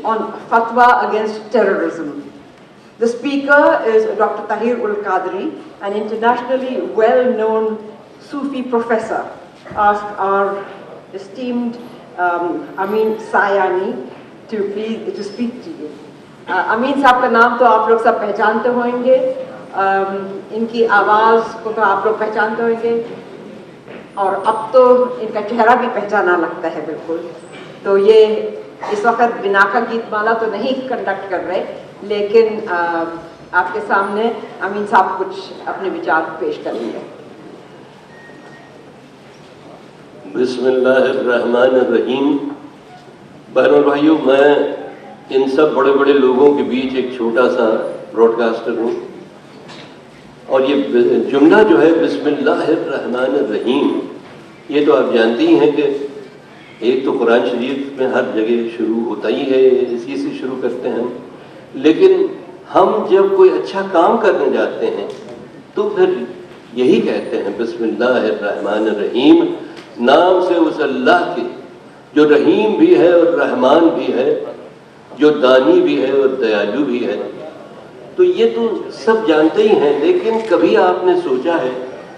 on fatwa against terrorism. The speaker is Dr. Tahir ul Qadri, an internationally well-known Sufi professor. Ask our esteemed Amin Sayani to speak to you. امین صاحب کا نام تو آپ لوگ سب پہچانتے ہوئیں گے, ان کی آواز کو تو آپ لوگ پہچانتے ہوئیں گے, اور اب تو ان کا چہرہ بھی پہچانا لگتا ہے بالکل. تو یہ اس وقت بنا کا گیت مالا تو نہیں کنڈکٹ کر رہے, لیکن آپ کے سامنے امین صاحب کچھ اپنے وچار پیش کریں گے. بسم اللہ الرحمن الرحیم. بہنوں اور بھائیوں, میں ان سب بڑے بڑے لوگوں کے بیچ ایک چھوٹا سا براڈ کاسٹر ہوں, اور یہ جملہ جو ہے بسم اللہ الرحمن الرحیم, یہ تو آپ جانتی ہی ہیں کہ ایک تو قرآن شریف میں ہر جگہ شروع ہوتا ہی ہے, اسی سے شروع کرتے ہیں ہم. لیکن ہم جب کوئی اچھا کام کرنے جاتے ہیں تو پھر یہی کہتے ہیں بسم اللہ الرحمن الرحیم, نام سے اس اللہ کے جو رحیم بھی ہے اور رحمان بھی ہے, جو دانی بھی ہے اور دیالو بھی ہے. تو یہ تو سب جانتے ہی ہیں, لیکن کبھی آپ نے سوچا ہے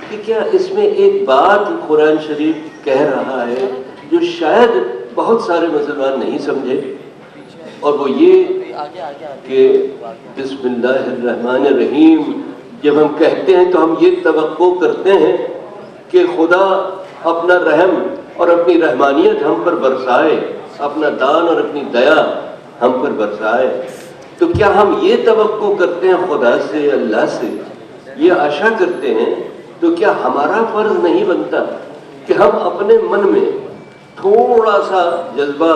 کہ کیا اس میں ایک بات قرآن شریف کہہ رہا ہے جو شاید بہت سارے مسلمان نہیں سمجھے, اور وہ یہ کہ بسم اللہ الرحمن الرحیم جب ہم کہتے ہیں تو ہم یہ توقع کرتے ہیں کہ خدا اپنا رحم اور اپنی رحمانیت ہم پر برسائے, اپنا دان اور اپنی دیا ہم پر برسائے. تو کیا ہم یہ توقع کرتے ہیں خدا سے, اللہ سے, یہ آشا کرتے ہیں, تو کیا ہمارا فرض نہیں بنتا کہ ہم اپنے من میں تھوڑا سا جذبہ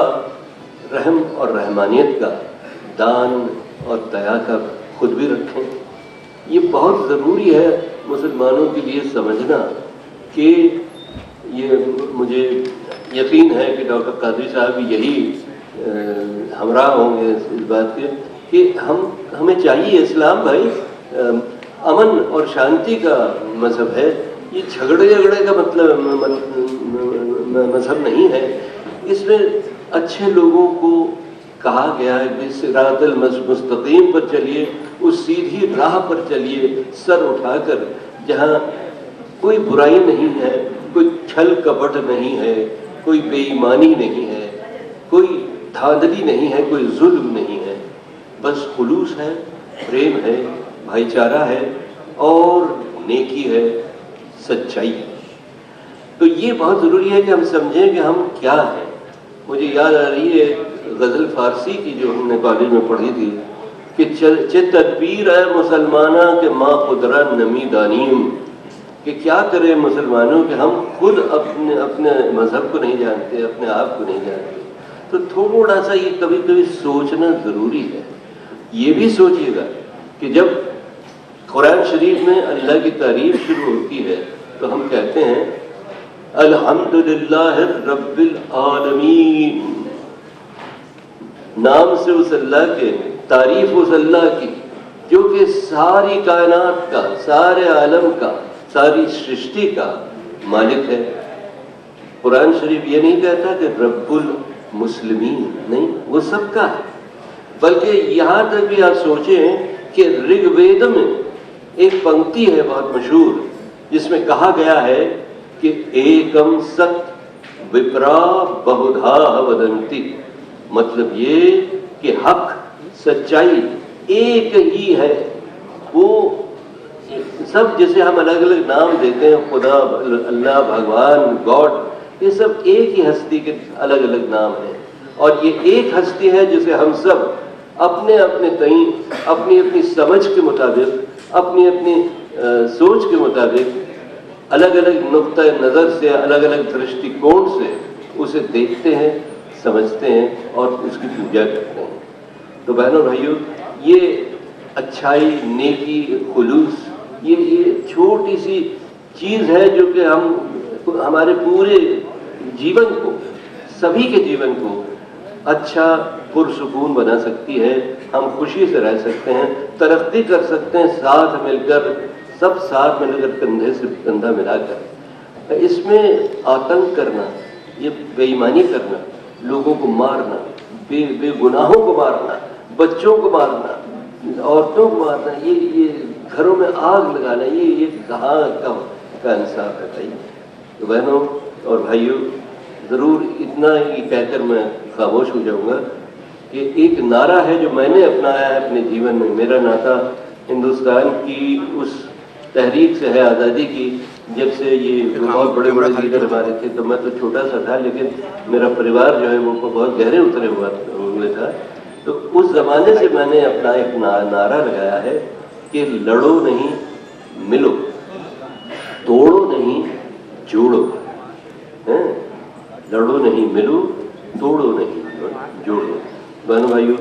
رحم اور رحمانیت کا, دان اور دیا کا خود بھی رکھیں؟ یہ بہت ضروری ہے مسلمانوں کے لیے سمجھنا. کہ یہ مجھے یقین ہے کہ ڈاکٹر قادری صاحب یہی ہمراہ ہوں گے اس بات کے کہ ہمیں چاہیے, اسلام بھائی امن اور شانتی کا مذہب ہے, یہ جھگڑے کا مذہب نہیں ہے. اس میں اچھے لوگوں کو کہا گیا ہے کہ صراط المستقیم پر چلیے, اس سیدھی راہ پر چلیے سر اٹھا کر, جہاں کوئی برائی نہیں ہے, کوئی چھل کپٹ نہیں ہے, کوئی بے ایمانی نہیں ہے, کوئی دھاندلی نہیں ہے, کوئی ظلم نہیں ہے, بس خلوص ہے, پریم ہے, بھائی چارہ ہے اور نیکی ہے, سچائی ہے. تو یہ بہت ضروری ہے کہ ہم سمجھیں کہ ہم کیا ہیں. مجھے یاد آ رہی ہے غزل فارسی کی جو ہم نے کالج میں پڑھی تھی کہ چہ تدبیر ہے مسلمانہ کے ماں خدرہ نمی دانیم, کہ کیا کریں مسلمانوں کہ ہم خود اپنے مذہب کو نہیں جانتے, اپنے آپ کو نہیں جانتے. تو تھوڑا سا یہ کبھی کبھی سوچنا ضروری ہے. یہ بھی سوچیے گا کہ جب قرآن شریف میں اللہ کی تعریف شروع ہوتی ہے تو ہم کہتے ہیں الحمدللہ رب العالمین, نام سے اس اللہ کے, تعریف اس اللہ کی جو کہ ساری کائنات کا, سارے عالم کا, ساری سرشٹی کا مالک ہے. قرآن شریف یہ نہیں کہتا کہ رب المسلمین, نہیں, وہ سب کا ہے. بلکہ یہاں تک بھی آپ سوچیں کہ رگ وید میں ایک پنکتی ہے بہت مشہور جس میں کہا گیا ہے کہ ایکم ست وپرا بہدھا ودنتی, مطلب یہ کہ حق, سچائی ایک ہی ہے. وہ سب جیسے ہم الگ الگ نام دیتے ہیں, خدا, اللہ, بھگوان, گاڈ, یہ سب ایک ہی ہستی کے الگ الگ نام ہیں. اور یہ ایک ہستی ہے جسے ہم سب اپنے اپنے تئیں اپنی اپنی سمجھ کے مطابق, اپنی اپنی سوچ کے مطابق, الگ الگ نقطۂ نظر سے, الگ الگ درشٹی کون سے اسے دیکھتے ہیں, سمجھتے ہیں اور اس کی پوجا کرتے ہیں. تو بہنوں بھائیوں, یہ اچھائی, نیکی, خلوص, یہ چھوٹی سی چیز ہے جو کہ ہمارے پورے جیون کو, سبھی کے جیون کو اچھا پرسکون بنا سکتی ہے. ہم خوشی سے رہ سکتے ہیں, ترقی کر سکتے ہیں ساتھ مل کر, سب ساتھ مل کر, کندھے سے کندھا ملا کر. اس میں آتنک کرنا, یہ بے ایمانی کرنا, لوگوں کو مارنا, بے گناہوں کو مارنا, بچوں کو مارنا, عورتوں کو مارنا, یہ گھروں میں آگ لگانا, یہ کہاں کا انصاف ہے بھائی. تو بہنوں اور بھائیوں, ضرور اتنا ہی کہہ کر میں خاموش ہو جاؤں گا کہ ایک نعرہ ہے جو میں نے اپنایا ہے اپنے جیون میں. میرا ناطہ ہندوستان کی اس تحریک سے ہے, آزادی کی, جب سے یہ بہت بڑے بڑے لیڈر ہمارے تھے تو میں تو چھوٹا سا تھا, لیکن میرا پریوار جو ہے وہ بہت گہرے اترے ہوئے تھا. تو اس زمانے سے میں نے اپنا ایک نعرہ لگایا ہے کہ لڑو نہیں ملو, توڑو نہیں جوڑو. لڑو نہیں ملو, توڑو نہیں جوڑو. بہنوں بھائیوں,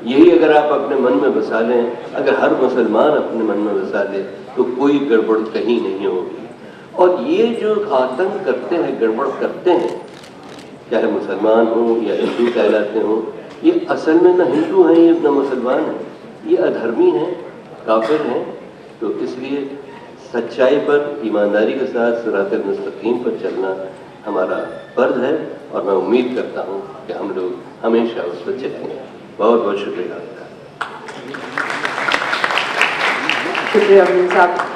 یہی اگر آپ اپنے من میں بسا لیں, اگر ہر مسلمان اپنے من میں بسا لے تو کوئی گڑبڑ کہیں نہیں ہوگی. اور یہ جو آتنک کرتے ہیں, گڑبڑ کرتے ہیں, چاہے مسلمان ہوں یا ہندو کہلاتے ہوں, یہ اصل میں نہ ہندو ہیں یہ نہ مسلمان ہیں, یہ ادھرمی ہیں, کافر ہیں. تو اس لیے سچائی پر, ایمانداری کے ساتھ صراط المستقیم پر چلنا ہمارا فرض ہے, اور میں امید کرتا ہوں کہ ہم لوگ ہمیشہ اس پر چلیں گے. بہت بہت شکریہ آپ کا. شکریہ امین صاحب.